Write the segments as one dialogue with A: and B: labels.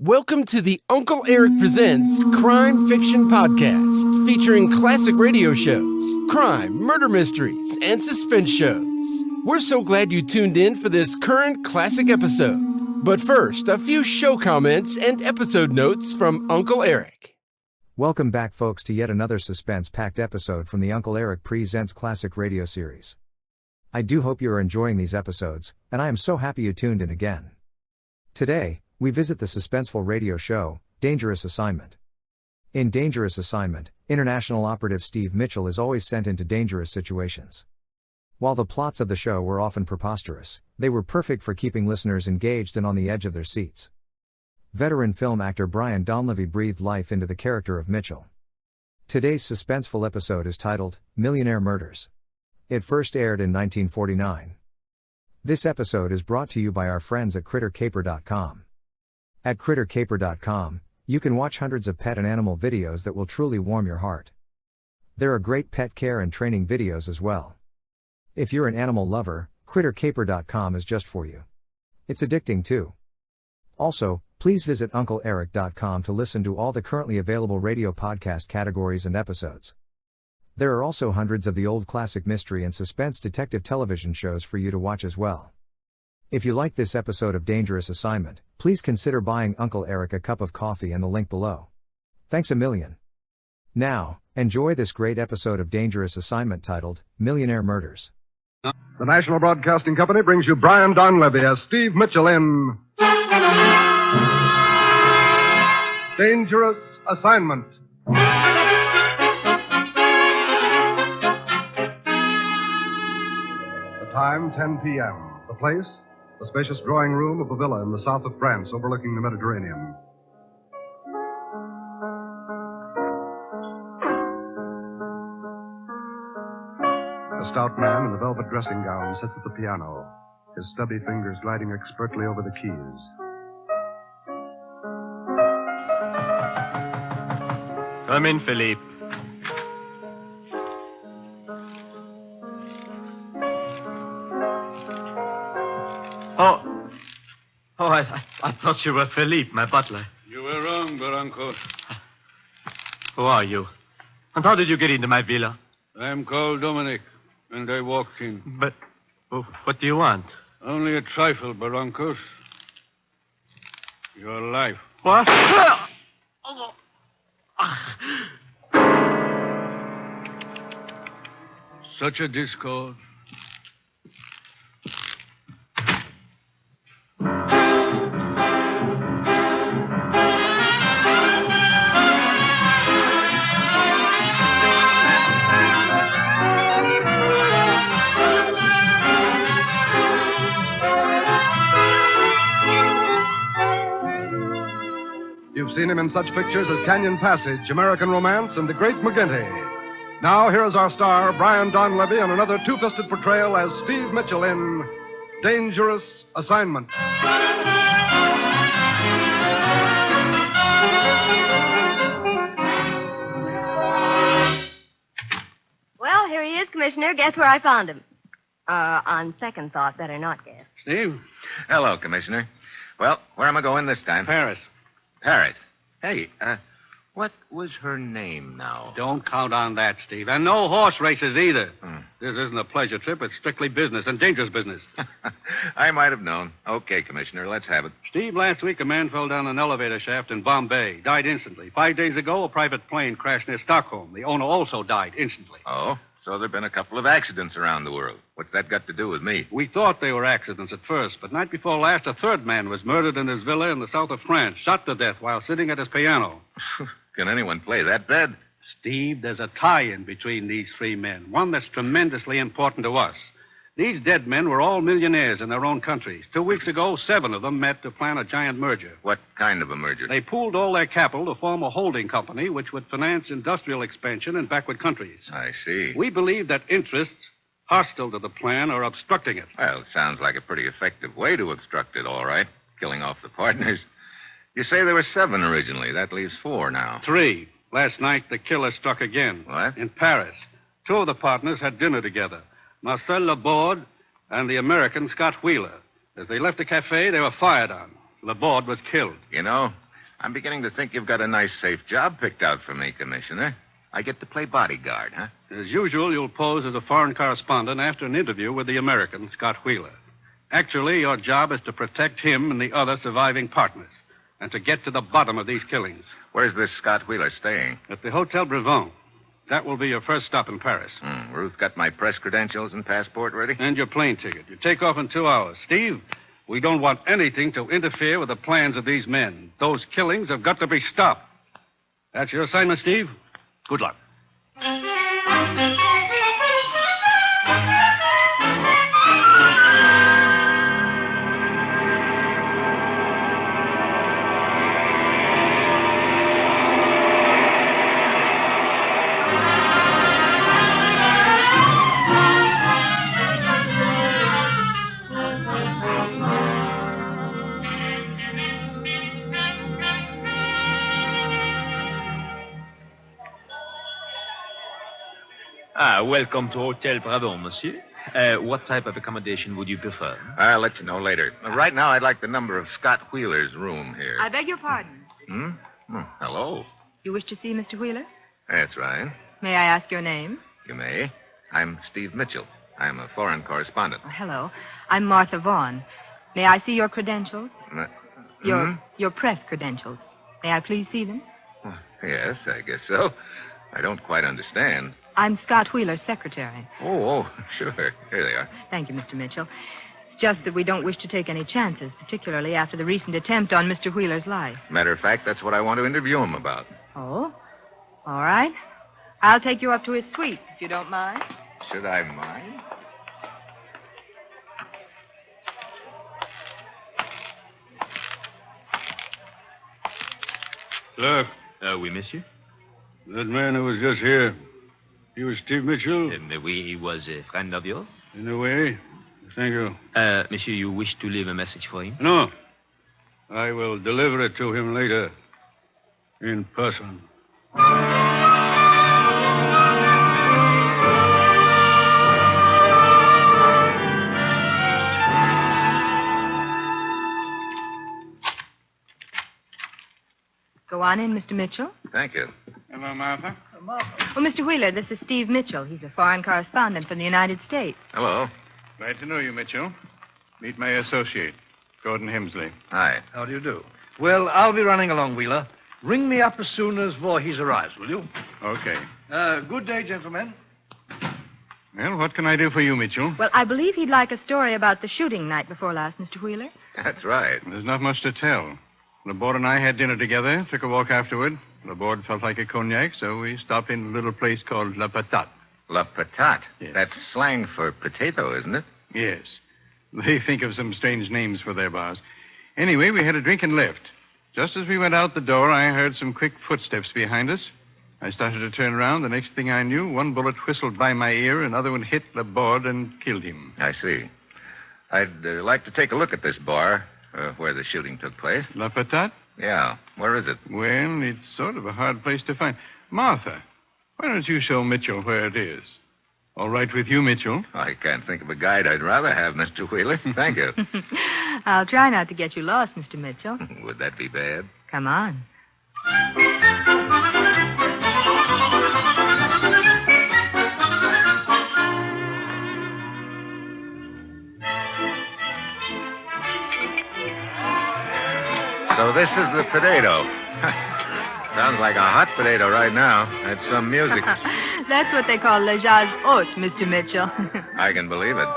A: Welcome to the Uncle Erich Presents Crime Fiction Podcast, featuring classic radio shows, crime, murder mysteries, and suspense shows. We're so glad you tuned in for this current classic episode. But first, a few show comments and episode notes from Uncle Erich.
B: Welcome back, folks, to yet another suspense-packed episode from the Uncle Erich Presents classic radio series. I do hope you are enjoying these episodes, and I am so happy you tuned in again. Today, we visit the suspenseful radio show, Dangerous Assignment. In Dangerous Assignment, international operative Steve Mitchell is always sent into dangerous situations. While the plots of the show were often preposterous, they were perfect for keeping listeners engaged and on the edge of their seats. Veteran film actor Brian Donlevy breathed life into the character of Mitchell. Today's suspenseful episode is titled, Millionaire Murders. It first aired in 1949. This episode is brought to you by our friends at crittercaper.com. At crittercaper.com, you can watch hundreds of pet and animal videos that will truly warm your heart. There are great pet care and training videos as well. If you're an animal lover, crittercaper.com is just for you. It's addicting too. Also, please visit uncleerich.com to listen to all the currently available radio podcast categories and episodes. There are also hundreds of the old classic mystery and suspense detective television shows for you to watch as well. If you like this episode of Dangerous Assignment, please consider buying Uncle Erich a cup of coffee and the link below. Thanks a million. Now, enjoy this great episode of Dangerous Assignment titled, Millionaire Murders.
C: The National Broadcasting Company brings you Brian Donlevy as Steve Mitchell in Dangerous Assignment. The time, 10 p.m. The place, the spacious drawing room of a villa in the south of France overlooking the Mediterranean. A stout man in a velvet dressing gown sits at the piano, his stubby fingers gliding expertly over the keys.
D: Come in, Philippe. I thought you were Philippe, my butler.
E: You were wrong, Barranco.
D: Who are you? And how did you get into my villa?
E: I'm called Dominic, and I walked in.
D: But what do you want?
E: Only a trifle, Barrancos. Your life.
D: What?
E: Such a discord.
C: You've seen him in such pictures as Canyon Passage, American Romance, and The Great McGinty. Now, here is our star, Brian Donlevy, on another two-fisted portrayal as Steve Mitchell in Dangerous Assignment.
F: Well, here he is, Commissioner. Guess where I found him? On second thought, better not guess.
G: Steve? Hello, Commissioner. Well, where am I going this time?
E: Paris.
G: Paris. Hey, what was her name now?
E: Don't count on that, Steve. And no horse races either. This isn't a pleasure trip. It's strictly business, and dangerous business.
G: I might have known. Okay, Commissioner, let's have it.
E: Steve, last week a man fell down an elevator shaft in Bombay. Died instantly. 5 days ago, a private plane crashed near Stockholm. The owner also died instantly.
G: Oh, so there have been a couple of accidents around the world. What's that got to do with me?
E: We thought they were accidents at first, but night before last, a third man was murdered in his villa in the south of France, shot to death while sitting at his piano.
G: Can anyone play that bad?
E: Steve, there's a tie-in between these three men, one that's tremendously important to us. These dead men were all millionaires in their own countries. 2 weeks ago, 7 of them met to plan a giant merger.
G: What kind of a merger?
E: They pooled all their capital to form a holding company which would finance industrial expansion in backward countries.
G: I see.
E: We believe that interests hostile to the plan are obstructing it.
G: Well, it sounds like a pretty effective way to obstruct it, all right. Killing off the partners. You say there were 7 originally. That leaves 4 now.
E: 3. Last night, the killer struck again.
G: What?
E: In Paris. 2 of the partners had dinner together. Marcel Laborde and the American Scott Wheeler. As they left the cafe, they were fired on. Laborde was killed.
G: You know, I'm beginning to think you've got a nice, safe job picked out for me, Commissioner. I get to play bodyguard, huh?
E: As usual, you'll pose as a foreign correspondent after an interview with the American, Scott Wheeler. Actually, your job is to protect him and the other surviving partners and to get to the bottom of these killings.
G: Where's this Scott Wheeler staying?
E: At the Hotel Brevon. That will be your first stop in Paris.
G: Ruth got my press credentials and passport ready?
E: And your plane ticket. You take off in 2 hours. Steve, we don't want anything to interfere with the plans of these men. Those killings have got to be stopped. That's your assignment, Steve. Good luck.
H: Welcome to Hotel Bravo, monsieur. What type of accommodation would you prefer?
G: I'll let you know later. Right now, I'd like the number of Scott Wheeler's room here.
F: I beg your pardon.
G: Hello.
F: You wish to see Mr. Wheeler?
G: That's right.
F: May I ask your name?
G: You may. I'm Steve Mitchell. I'm a foreign correspondent.
F: Oh, hello. I'm Martha Vaughn. May I see your credentials? Your press credentials. May I please see them?
G: Yes, I guess so. I don't quite understand.
F: I'm Scott Wheeler's secretary.
G: Oh, sure. Here they are.
F: Thank you, Mr. Mitchell. It's just that we don't wish to take any chances, particularly after the recent attempt on Mr. Wheeler's life.
G: Matter of fact, that's what I want to interview him about.
F: Oh? All right. I'll take you up to his suite, if you don't mind.
G: Should I mind?
E: Look.
H: Oui, monsieur.
E: That man who was just here, he was Steve Mitchell?
H: Oui, he was a friend of yours.
E: In a way. Thank you.
H: Monsieur, you wish to leave a message for him?
E: No. I will deliver it to him later. In person.
F: Go on in, Mr. Mitchell.
G: Thank you.
E: Hello, Martha.
F: Oh, Mr. Wheeler, this is Steve Mitchell. He's a foreign correspondent from the United States.
G: Hello.
E: Glad to know you, Mitchell. Meet my associate, Gordon Hemsley.
G: Hi.
I: How do you do? Well, I'll be running along, Wheeler. Ring me up as soon as Voorhees arrives, will you?
E: Okay.
I: Good day, gentlemen.
E: Well, what can I do for you, Mitchell?
F: Well, I believe he'd like a story about the shooting night before last, Mr. Wheeler.
G: That's right.
E: There's not much to tell. Laborde and I had dinner together, took a walk afterward. Laborde felt like a cognac, so we stopped in a little place called La Patate.
G: La patate.
E: Yes.
G: That's slang for potato, isn't it?
E: Yes. They think of some strange names for their bars. Anyway, we had a drink and left. Just as we went out the door, I heard some quick footsteps behind us. I started to turn around. The next thing I knew, one bullet whistled by my ear, another one hit Laborde and killed him.
G: I see. I'd like to take a look at this bar where the shooting took place.
E: La Patate?
G: Yeah. Where is it?
E: Well, it's sort of a hard place to find. Martha, why don't you show Mitchell where it is? All right with you, Mitchell?
G: I can't think of a guide I'd rather have, Mr. Wheeler. Thank you.
F: I'll try not to get you lost, Mr. Mitchell.
G: Would that be bad?
F: Come on.
G: So this is the potato. Sounds like a hot potato right now. That's some music.
F: That's what they call le jazz haute, Mr. Mitchell.
G: I can believe it.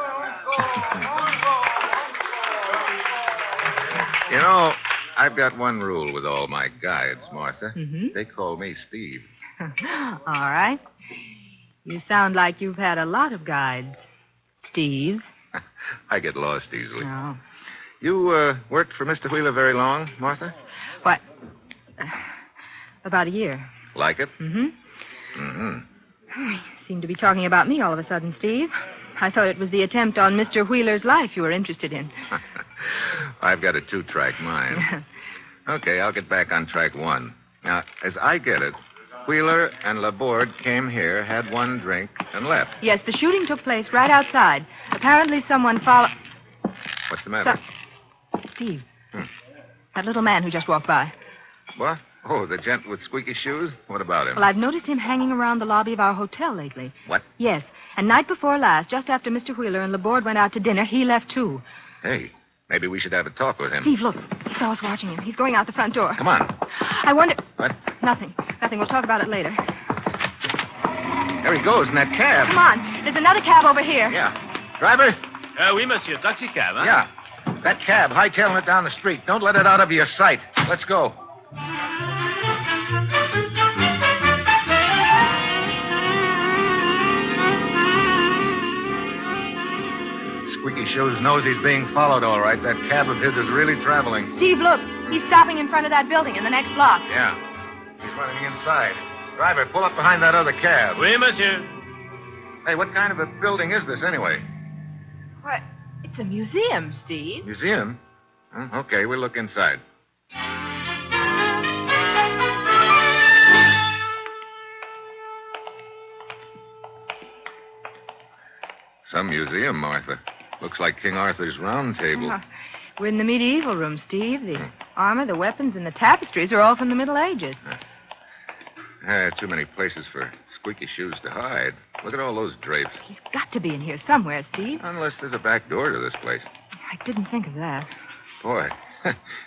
G: You know, I've got one rule with all my guides, Martha.
F: Mm-hmm.
G: They call me Steve.
F: All right. You sound like you've had a lot of guides, Steve.
G: I get lost easily.
F: Oh.
G: You worked for Mr. Wheeler very long, Martha?
F: What? About a year.
G: Like it?
F: Mm-hmm.
G: Mm-hmm.
F: You seem to be talking about me all of a sudden, Steve. I thought it was the attempt on Mr. Wheeler's life you were interested in.
G: I've got a 2-track mind. Okay, I'll get back on track 1. Now, as I get it, Wheeler and Laborde came here, had one drink, and left.
F: Yes, the shooting took place right outside. Apparently someone followed...
G: What's the matter?
F: Steve, that little man who just walked by.
G: What? Oh, the gent with squeaky shoes? What about him?
F: Well, I've noticed him hanging around the lobby of our hotel lately.
G: What?
F: Yes. And night before last, just after Mr. Wheeler and Laborde went out to dinner, he left too.
G: Hey, maybe we should have a talk with him.
F: Steve, look. He saw us watching him. He's going out the front door.
G: Come on.
F: I wonder...
G: What?
F: Nothing. We'll talk about it later.
G: There he goes in that cab.
F: Come on. There's another cab over here.
G: Yeah. Driver?
H: Oui, monsieur. Taxi cab, huh?
G: Yeah. That cab, hightailing it down the street. Don't let it out of your sight. Let's go. Squeaky Shoes knows he's being followed, all right. That cab of his is really traveling.
F: Steve, look. He's stopping in front of that building in the next block.
G: Yeah. He's running inside. Driver, pull up behind that other cab.
H: Oui, monsieur.
G: Hey, what kind of a building is this, anyway?
F: What? It's a museum, Steve.
G: Museum? Okay, we'll look inside. Some museum, Martha. Looks like King Arthur's Round Table.
F: We're in the medieval room, Steve. The armor, the weapons, and the tapestries are all from the Middle Ages.
G: Too many places for Squeaky Shoes to hide. Look at all those drapes.
F: He's got to be in here somewhere, Steve.
G: Unless there's a back door to this place.
F: I didn't think of that.
G: Boy,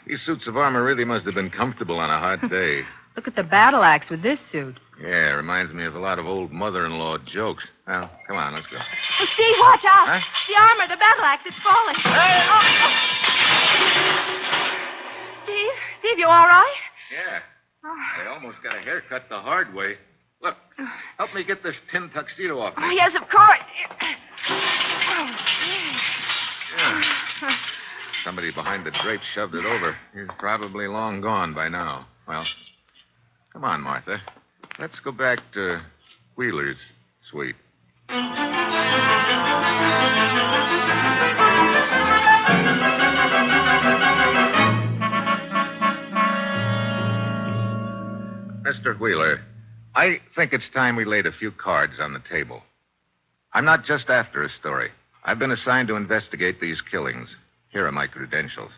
G: these suits of armor really must have been comfortable on a hot day.
F: Look at the battle axe with this suit.
G: Yeah, reminds me of a lot of old mother-in-law jokes. Well, come on, let's go.
F: Oh, Steve, watch out!
G: Huh?
F: The armor, the battle axe, it's falling.
G: Hey!
F: Oh. Steve, you all right?
G: Yeah. I almost got a haircut the hard way. Look, help me get this tin tuxedo off me.
F: Oh, yes, of course.
G: Yeah. Somebody behind the drape shoved it over. He's probably long gone by now. Well, come on, Martha. Let's go back to Wheeler's suite. Mr. Wheeler, I think it's time we laid a few cards on the table. I'm not just after a story. I've been assigned to investigate these killings. Here are my credentials.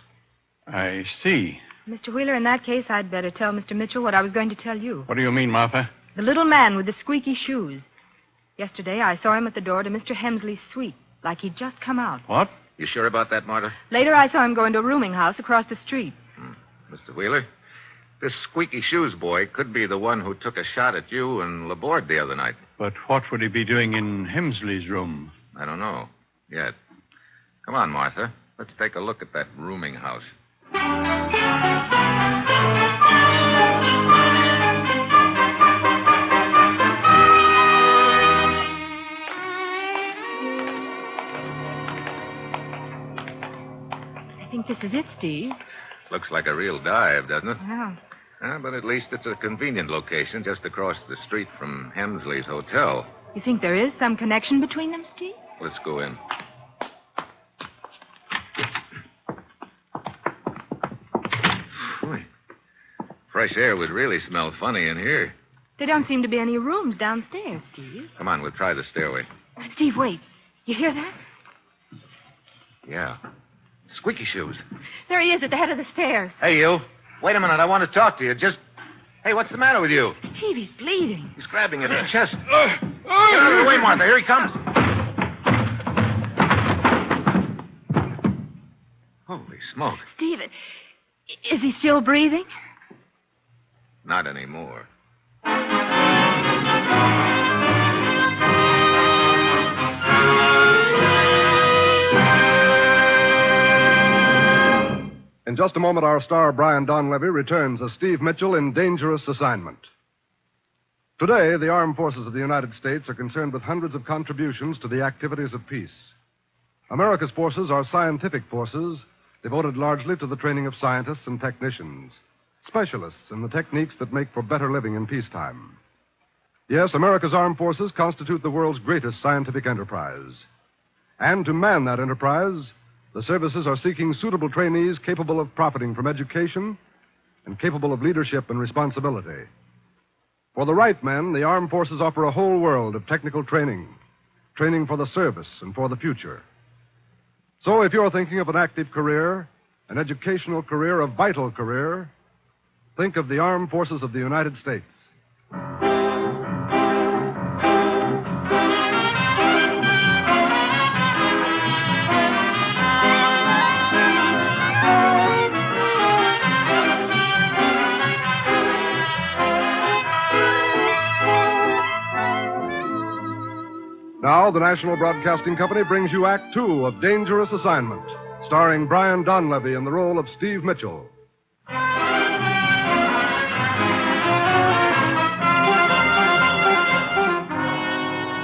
E: I see.
F: Mr. Wheeler, in that case, I'd better tell Mr. Mitchell what I was going to tell you.
E: What do you mean, Martha?
F: The little man with the squeaky shoes. Yesterday, I saw him at the door to Mr. Hemsley's suite, like he'd just come out.
E: What?
G: You sure about that, Martha?
F: Later, I saw him go into a rooming house across the street.
G: Mr. Wheeler, this squeaky shoes boy could be the one who took a shot at you and Laborde the other night.
E: But what would he be doing in Hemsley's room?
G: I don't know yet. Come on, Martha. Let's take a look at that rooming house.
F: I think this is it, Steve.
G: Looks like a real dive, doesn't it?
F: Yeah.
G: But at least it's a convenient location just across the street from Hemsley's hotel.
F: You think there is some connection between them, Steve?
G: Let's go in. Boy, fresh air would really smell funny in here.
F: There don't seem to be any rooms downstairs, Steve.
G: Come on, we'll try the stairway.
F: Steve, wait. You hear that?
G: Yeah. Squeaky shoes.
F: There he is at the head of the stairs.
G: Hey, you. Wait a minute. I want to talk to you. Hey, what's the matter with you?
F: Steve, he's bleeding.
G: He's grabbing at his chest. Get out of the way, Martha. Here he comes. Holy smoke.
F: Steve, is he still breathing?
G: Not anymore.
C: In just a moment, our star, Brian Donlevy, returns as Steve Mitchell in Dangerous Assignment. Today, the armed forces of the United States are concerned with hundreds of contributions to the activities of peace. America's forces are scientific forces devoted largely to the training of scientists and technicians, specialists in the techniques that make for better living in peacetime. Yes, America's armed forces constitute the world's greatest scientific enterprise. And to man that enterprise, the services are seeking suitable trainees capable of profiting from education and capable of leadership and responsibility. For the right men, the armed forces offer a whole world of technical training for the service and for the future. So if you're thinking of an active career, an educational career, a vital career, Think of the armed forces of the United States. Now, the National Broadcasting Company brings you Act Two of Dangerous Assignment, starring Brian Donlevy in the role of Steve Mitchell.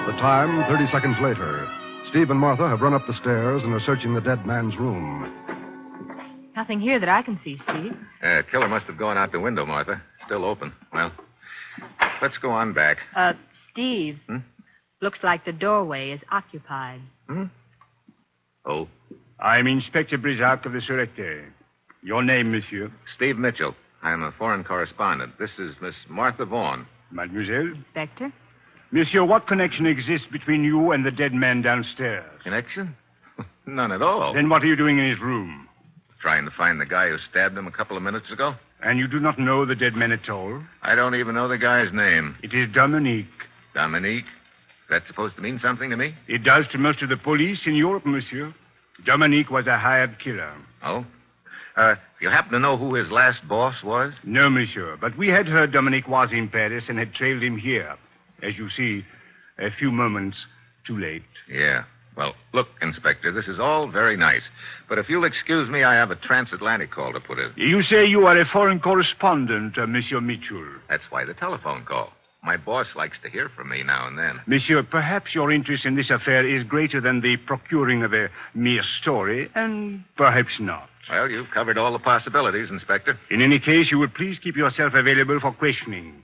C: The time, 30 seconds later. Steve and Martha have run up the stairs and are searching the dead man's room.
F: Nothing here that I can see, Steve.
G: Killer must have gone out the window, Martha. Still open. Well, let's go on back.
F: Steve. Looks like the doorway is occupied.
G: Oh?
J: I'm Inspector Brisac of the Sûreté. Your name, monsieur?
G: Steve Mitchell. I'm a foreign correspondent. This is Miss Martha Vaughn.
J: Mademoiselle?
F: Inspector?
J: Monsieur, what connection exists between you and the dead man downstairs?
G: Connection? None at all.
J: Then what are you doing in his room?
G: Trying to find the guy who stabbed him a couple of minutes ago.
J: And you do not know the dead man at all?
G: I don't even know the guy's name.
J: It is Dominique.
G: Dominique? That's supposed to mean something to me?
J: It does to most of the police in Europe, monsieur. Dominique was a hired killer.
G: Oh? You happen to know who his last boss was?
J: No, monsieur. But we had heard Dominique was in Paris and had trailed him here. As you see, a few moments too late.
G: Yeah. Well, look, Inspector, this is all very nice. But if you'll excuse me, I have a transatlantic call to put in.
J: You say you are a foreign correspondent, Monsieur Mitchell.
G: That's why the telephone call. My boss likes to hear from me now and then.
J: Monsieur, perhaps your interest in this affair is greater than the procuring of a mere story, and perhaps not.
G: Well, you've covered all the possibilities, Inspector.
J: In any case, you will please keep yourself available for questioning.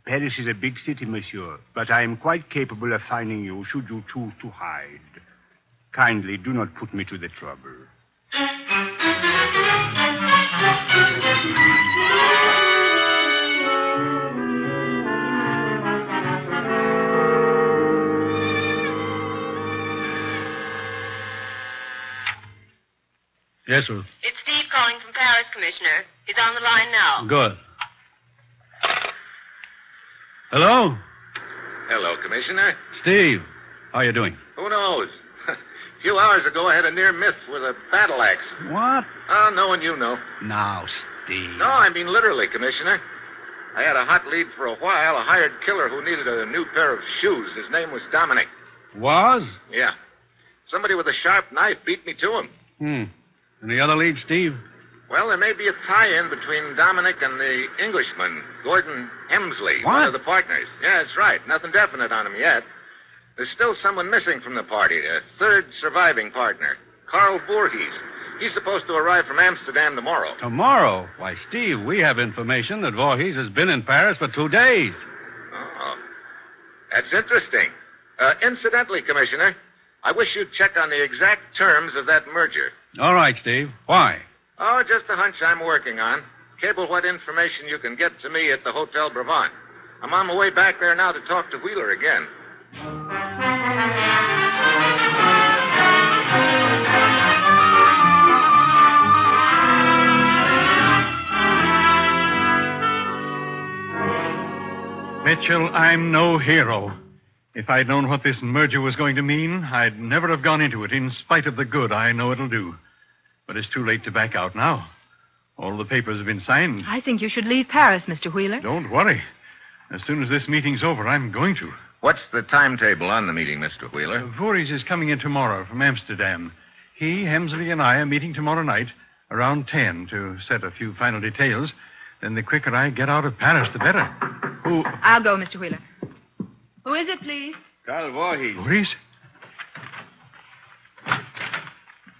J: Paris is a big city, monsieur, but I am quite capable of finding you should you choose to hide. Kindly do not put me to the trouble.
K: Yes, sir.
L: It's Steve calling from Paris, Commissioner. He's on the line now.
K: Good. Hello?
G: Hello, Commissioner.
K: Steve, how you doing?
G: Who knows? A few hours ago, I had a near miss with a battle axe.
K: What?
G: Oh, no one you know.
K: Now, Steve.
G: No, I mean literally, Commissioner. I had a hot lead for a while, a hired killer who needed a new pair of shoes. His name was Dominic.
K: Was?
G: Yeah. Somebody with a sharp knife beat me to him.
K: Any other leads, Steve?
G: Well, there may be a tie-in between Dominic and the Englishman, Gordon Hemsley,
K: What?
G: one of the partners. Yeah, that's right. Nothing definite on him yet. There's still someone missing from the party, a third surviving partner, Carl Voorhees. He's supposed to arrive from Amsterdam tomorrow.
K: Tomorrow? Why, Steve, we have information that Voorhees has been in Paris for 2 days.
G: Oh, that's interesting. Incidentally, Commissioner, I wish you'd check on the exact terms of that merger.
K: All right, Steve. Why?
G: Oh, just a hunch I'm working on. Cable what information you can get to me at the Hotel Brabant. I'm on my way back there now to talk to Wheeler again.
M: Mitchell, I'm no hero. If I'd known what this merger was going to mean, I'd never have gone into it, in spite of the good I know it'll do. But it's too late to back out now. All the papers have been signed.
F: I think you should leave Paris, Mr. Wheeler.
M: Don't worry. As soon as this meeting's over, I'm going to.
G: What's the timetable on the meeting, Mr. Wheeler?
M: Voorhees is coming in tomorrow from Amsterdam. He, Hemsley, and I are meeting tomorrow night around 10 to set a few final details. Then the quicker I get out of Paris, the better. Who?
F: I'll go, Mr. Wheeler. Who is it, please?
J: Carl Voorhees.
M: Voorhees?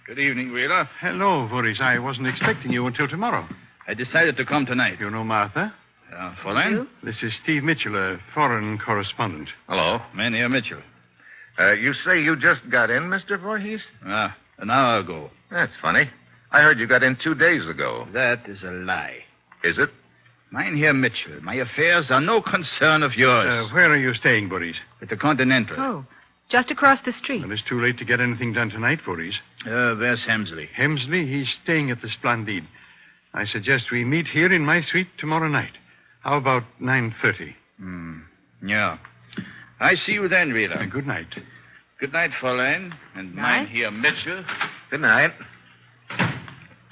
N: Good evening, Wheeler.
M: Hello, Voorhees. I wasn't expecting you until tomorrow.
N: I decided to come tonight.
M: You know Martha?
N: Fräulein?
M: This is Steve Mitchell, a foreign correspondent.
G: Hello.
N: Mynheer Mitchell.
G: You say you just got in, Mr. Voorhees?
N: An hour ago.
G: That's funny. I heard you got in 2 days ago.
N: That is a lie.
G: Is it?
N: Mynheer Mitchell, my affairs are no concern of yours.
M: Where are you staying, Voorhees?
N: At the Continental.
F: Oh, just across the street.
M: Well, it's too late to get anything done tonight, Voorhees.
N: Where's Hemsley?
M: Hemsley, he's staying at the Splendide. I suggest we meet here in my suite tomorrow night. How about 9:30?
N: Yeah. I see you then, Wheeler.
M: Good night.
N: Good night, Fräulein. And mine here, Mitchell.
G: Good night.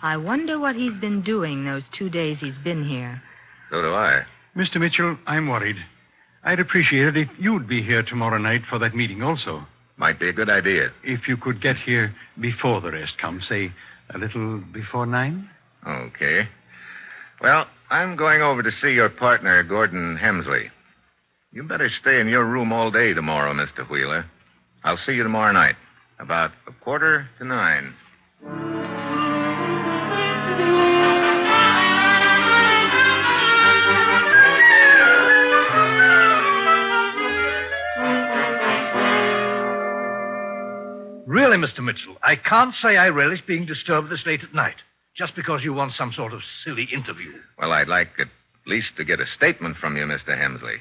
F: I wonder what he's been doing those 2 days he's been here.
G: So do I.
M: Mr. Mitchell, I'm worried. I'd appreciate it if you'd be here tomorrow night for that meeting also.
G: Might be a good idea.
M: If you could get here before the rest come, say a little before 9.
G: Okay. Well, I'm going over to see your partner, Gordon Hemsley. You better stay in your room all day tomorrow, Mr. Wheeler. I'll see you tomorrow night, about 8:45.
I: Really, Mr. Mitchell, I can't say I relish being disturbed this late at night, just because you want some sort of silly interview.
G: Well, I'd like at least to get a statement from you, Mr. Hemsley.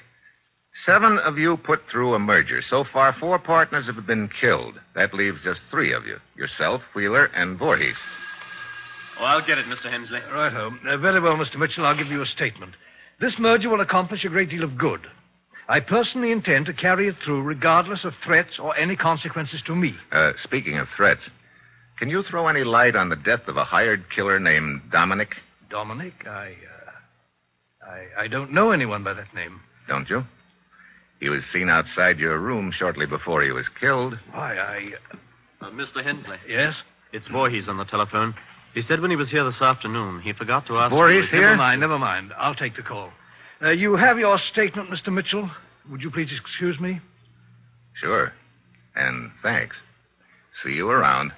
G: 7 of you put through a merger. So far, 4 partners have been killed. That leaves just 3 of you. Yourself, Wheeler, and Voorhees.
H: Oh, I'll get it, Mr. Hemsley.
I: Righto. Very well, Mr. Mitchell, I'll give you a statement. This merger will accomplish a great deal of good. I personally intend to carry it through regardless of threats or any consequences to me.
G: Speaking of threats, can you throw any light on the death of a hired killer named Dominic?
I: Dominic? I don't know anyone by that name.
G: Don't you? He was seen outside your room shortly before he was killed.
I: Why,
H: Mr. Hensley.
I: Yes?
H: It's Voorhees on the telephone. He said when he was here this afternoon, he forgot to ask...
G: Voorhees here?
I: Never mind. I'll take the call. You have your statement, Mr. Mitchell. Would you please excuse me?
G: Sure. And thanks. See you around.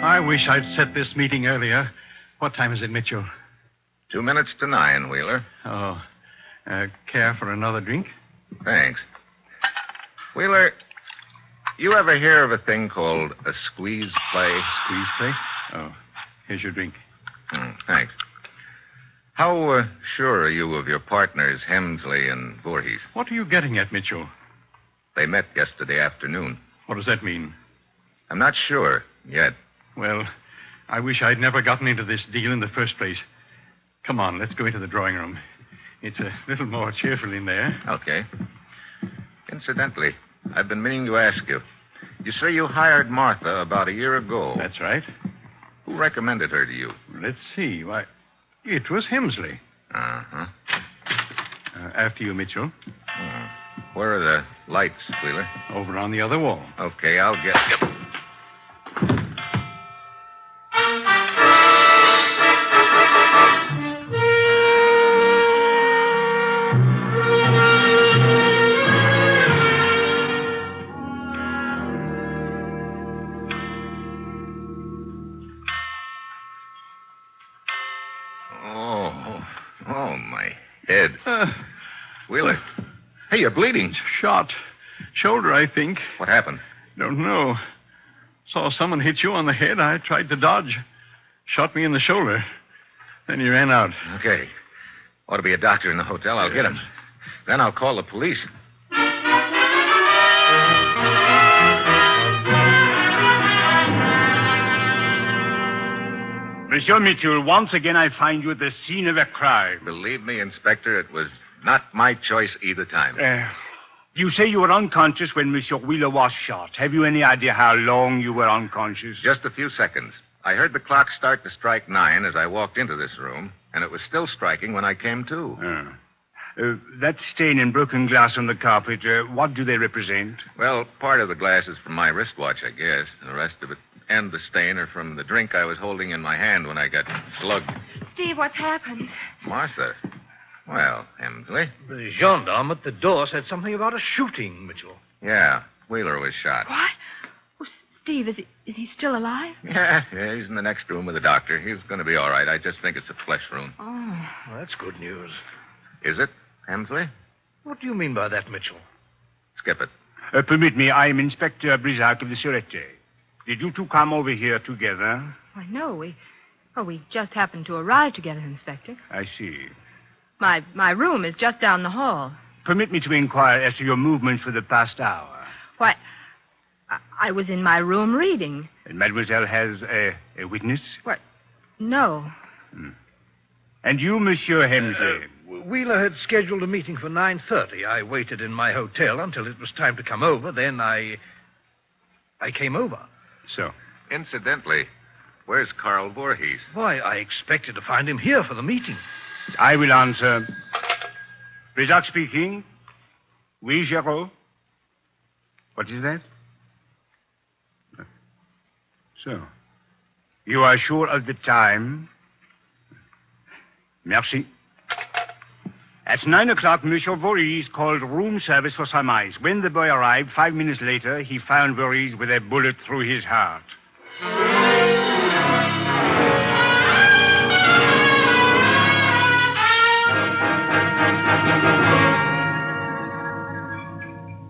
M: I wish I'd set this meeting earlier. What time is it, Mitchell?
G: 2 minutes to 9, Wheeler.
M: Oh. Care for another drink?
G: Thanks. Wheeler, you ever hear of a thing called a squeeze play?
M: Squeeze play? Oh, here's your drink.
G: Thanks. How sure are you of your partners, Hemsley and Voorhees?
M: What are you getting at, Mitchell?
G: They met yesterday afternoon.
M: What does that mean?
G: I'm not sure yet.
M: Well, I wish I'd never gotten into this deal in the first place. Come on, let's go into the drawing room. It's a little more cheerful in there.
G: Okay. Incidentally, I've been meaning to ask you. You say you hired Martha about a year ago.
M: That's right.
G: Who recommended her to you?
M: Let's see. Why, it was Hemsley.
G: Uh-huh.
M: After you, Mitchell.
G: Where are the lights, Wheeler?
M: Over on the other wall.
G: Okay, I'll get... Yep. Oh, my head. Wheeler. Hey, you're bleeding.
M: Shot. Shoulder, I think.
G: What happened?
M: Don't know. Saw someone hit you on the head. I tried to dodge. Shot me in the shoulder. Then he ran out.
G: Okay. Ought to be a doctor in the hotel. I'll get him. Then I'll call the police.
J: Monsieur Mitchell, once again I find you at the scene of a crime.
G: Believe me, Inspector, it was not my choice either time.
J: You say you were unconscious when Monsieur Wheeler was shot. Have you any idea how long you were unconscious?
G: Just a few seconds. I heard the clock start to strike 9 as I walked into this room, and it was still striking when I came to.
J: That stain and broken glass on the carpet, what do they represent?
G: Well, part of the glass is from my wristwatch, I guess. The rest of it and the stain are from the drink I was holding in my hand when I got slugged.
F: Steve, what's happened?
G: Martha. Well, Hemsley.
I: The gendarme at the door said something about a shooting, Mitchell.
G: Yeah, Wheeler was shot.
F: What? Oh, Steve, is he still alive?
G: Yeah, he's in the next room with the doctor. He's going to be all right. I just think it's a flesh wound.
F: Oh.
I: Well, that's good news.
G: Is it, Hemsley?
I: What do you mean by that, Mitchell?
G: Skip it.
J: Permit me, I am Inspector Brisac of the Sûreté. Did you two come over here together?
F: Why, no, we just happened to arrive together, Inspector.
J: I see.
F: My room is just down the hall.
J: permit me to inquire as to your movements for the past hour.
F: Why, I was in my room reading.
J: And Mademoiselle has a witness?
F: What? No.
J: And you, Monsieur Hemsley?
I: Wheeler had scheduled a meeting for 9:30. I waited in my hotel until it was time to come over. Then I came over.
J: So?
G: Incidentally, where's Carl Voorhees?
I: Why, I expected to find him here for the meeting.
J: I will answer. Brisac speaking. Oui, Giraud. What is that? So. You are sure of the time? Merci. At 9 o'clock, Monsieur Voorhees called room service for some ice. When the boy arrived, 5 minutes later, he found Voorhees with a bullet through his heart.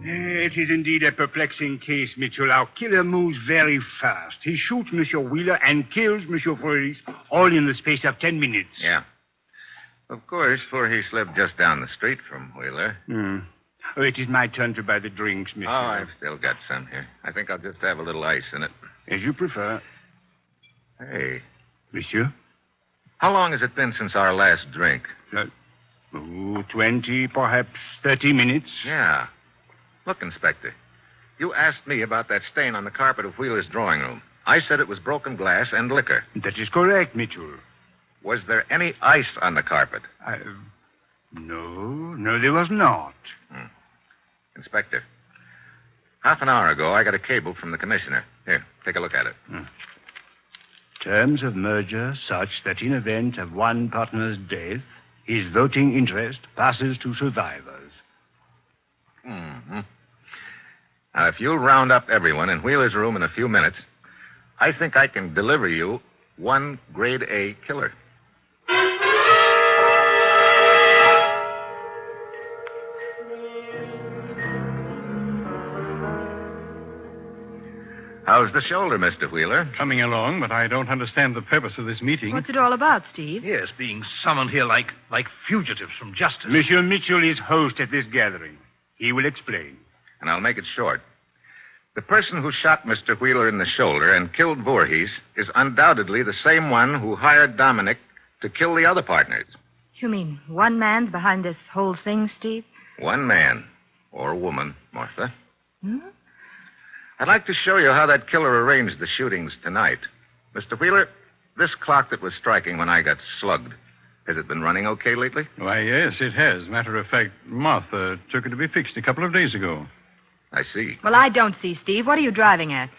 J: It is indeed a perplexing case, Mitchell. Our killer moves very fast. He shoots Monsieur Wheeler and kills Monsieur Voorhees, all in the space of 10 minutes.
G: Yeah. Of course, Voorhees lived just down the street from Wheeler.
J: Oh, it is my turn to buy the drinks, Monsieur.
G: Oh, I've still got some here. I think I'll just have a little ice in it.
J: As you prefer.
G: Hey.
J: Monsieur?
G: How long has it been since our last drink?
J: 20, perhaps 30 minutes.
G: Yeah. Look, Inspector, you asked me about that stain on the carpet of Wheeler's drawing room. I said it was broken glass and liquor.
J: That is correct, Mitchell.
G: Was there any ice on the carpet?
J: No, there was not.
G: Inspector, half an hour ago, I got a cable from the commissioner. Here, take a look at it.
J: Terms of merger such that in event of one partner's death, his voting interest passes to survivors.
G: Now, if you'll round up everyone in Wheeler's room in a few minutes, I think I can deliver you one grade A killer. How's the shoulder, Mr. Wheeler?
M: Coming along, but I don't understand the purpose of this meeting.
F: What's it all about, Steve?
I: Yes, being summoned here like fugitives from justice.
J: Monsieur Mitchell is host at this gathering. He will explain.
G: And I'll make it short. The person who shot Mr. Wheeler in the shoulder and killed Voorhees is undoubtedly the same one who hired Dominic to kill the other partners.
F: You mean one man's behind this whole thing, Steve?
G: One man. Or woman, Martha. I'd like to show you how that killer arranged the shootings tonight. Mr. Wheeler, this clock that was striking when I got slugged, has it been running okay lately?
M: Why, yes, it has. Matter of fact, Martha took it to be fixed a couple of days ago.
G: I see.
F: Well, I don't see, Steve. What are you driving at?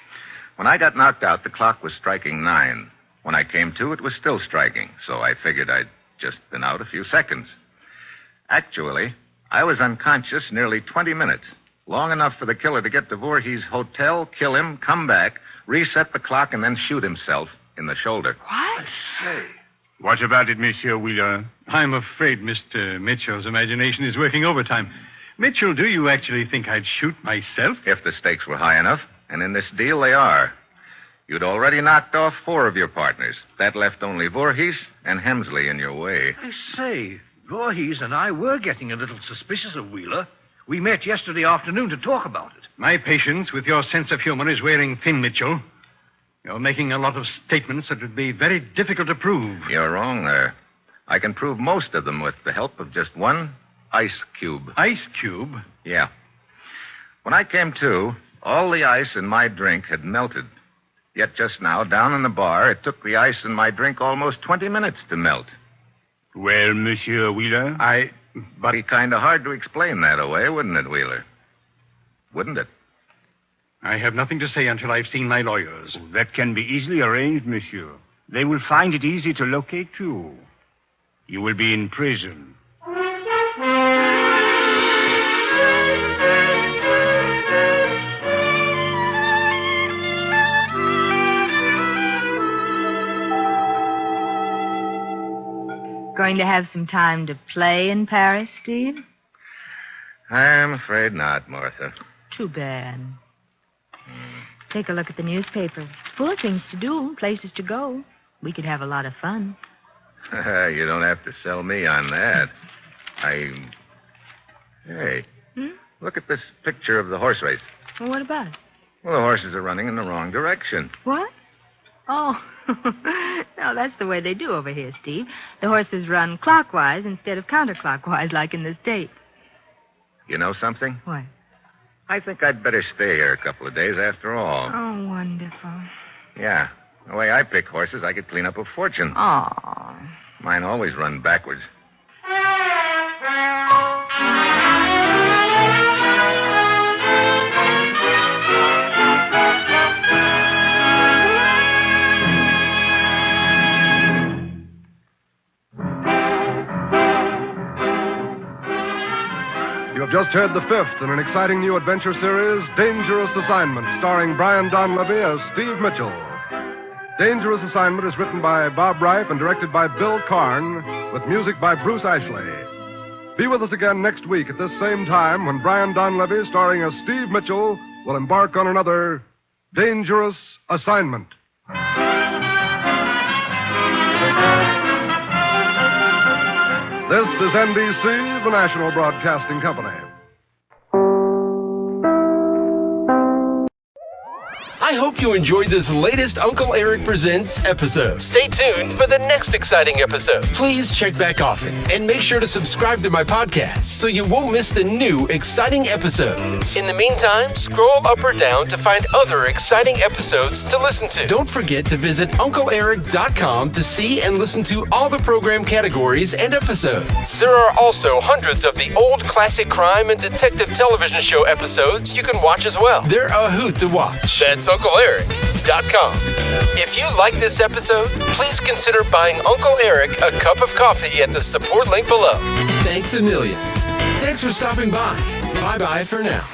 G: When I got knocked out, the clock was striking 9. When I came to, it was still striking, so I figured I'd just been out a few seconds. Actually, I was unconscious nearly 20 minutes, long enough for the killer to get to Voorhees' hotel, kill him, come back, reset the clock, and then shoot himself in the shoulder.
F: What?
I: I say.
J: What about it, Monsieur Wheeler?
M: I'm afraid Mr. Mitchell's imagination is working overtime. Mitchell, do you actually think I'd shoot myself?
G: If the stakes were high enough, and in this deal they are. You'd already knocked off 4 of your partners. That left only Voorhees and Hemsley in your way.
I: I say, Voorhees and I were getting a little suspicious of Wheeler. We met yesterday afternoon to talk about it.
M: My patience with your sense of humor is wearing thin, Mitchell. You're making a lot of statements that would be very difficult to prove.
G: You're wrong there. I can prove most of them with the help of just one ice cube.
M: Ice cube?
G: Yeah. When I came to, all the ice in my drink had melted. Yet just now, down in the bar, it took the ice in my drink almost 20 minutes to melt.
J: Well, Monsieur Wheeler?
G: But it'd be kind of hard to explain that away, wouldn't it, Wheeler? Wouldn't it?
M: I have nothing to say until I've seen my lawyers.
J: That can be easily arranged, Monsieur. They will find it easy to locate you. You will be in prison.
F: Going to have some time to play in Paris, Steve?
G: I'm afraid not, Martha.
F: Too bad. Take a look at the newspaper. It's full of things to do, places to go. We could have a lot of fun.
G: You don't have to sell me on that. Hey, look at this picture of the horse race.
F: Well, what about it?
G: Well, the horses are running in the wrong direction.
F: What? Oh, no, that's the way they do over here, Steve. The horses run clockwise instead of counterclockwise like in the States.
G: You know something?
F: What?
G: I think I'd better stay here a couple of days after all.
F: Oh, wonderful.
G: Yeah. The way I pick horses, I could clean up a fortune.
F: Oh.
G: Mine always run backwards.
C: You have just heard the fifth in an exciting new adventure series, Dangerous Assignment, starring Brian Donlevy as Steve Mitchell. Dangerous Assignment is written by Bob Reif and directed by Bill Karn, with music by Bruce Ashley. Be with us again next week at this same time when Brian Donlevy, starring as Steve Mitchell, will embark on another Dangerous Assignment. This is NBC, the national broadcasting company.
A: I hope you enjoyed this latest Uncle Erich Presents episode. Stay tuned for the next exciting episode. Please check back often and make sure to subscribe to my podcast so you won't miss the new exciting episodes. In the meantime, scroll up or down to find other exciting episodes to listen to. Don't forget to visit UncleErich.com to see and listen to all the program categories and episodes. There are also hundreds of the old classic crime and detective television show episodes you can watch as well. They're a hoot to watch. That's UncleErich.com. If you like this episode, please consider buying Uncle Erich a cup of coffee at the support link below. Thanks a million. Thanks for stopping by. Bye-bye for now.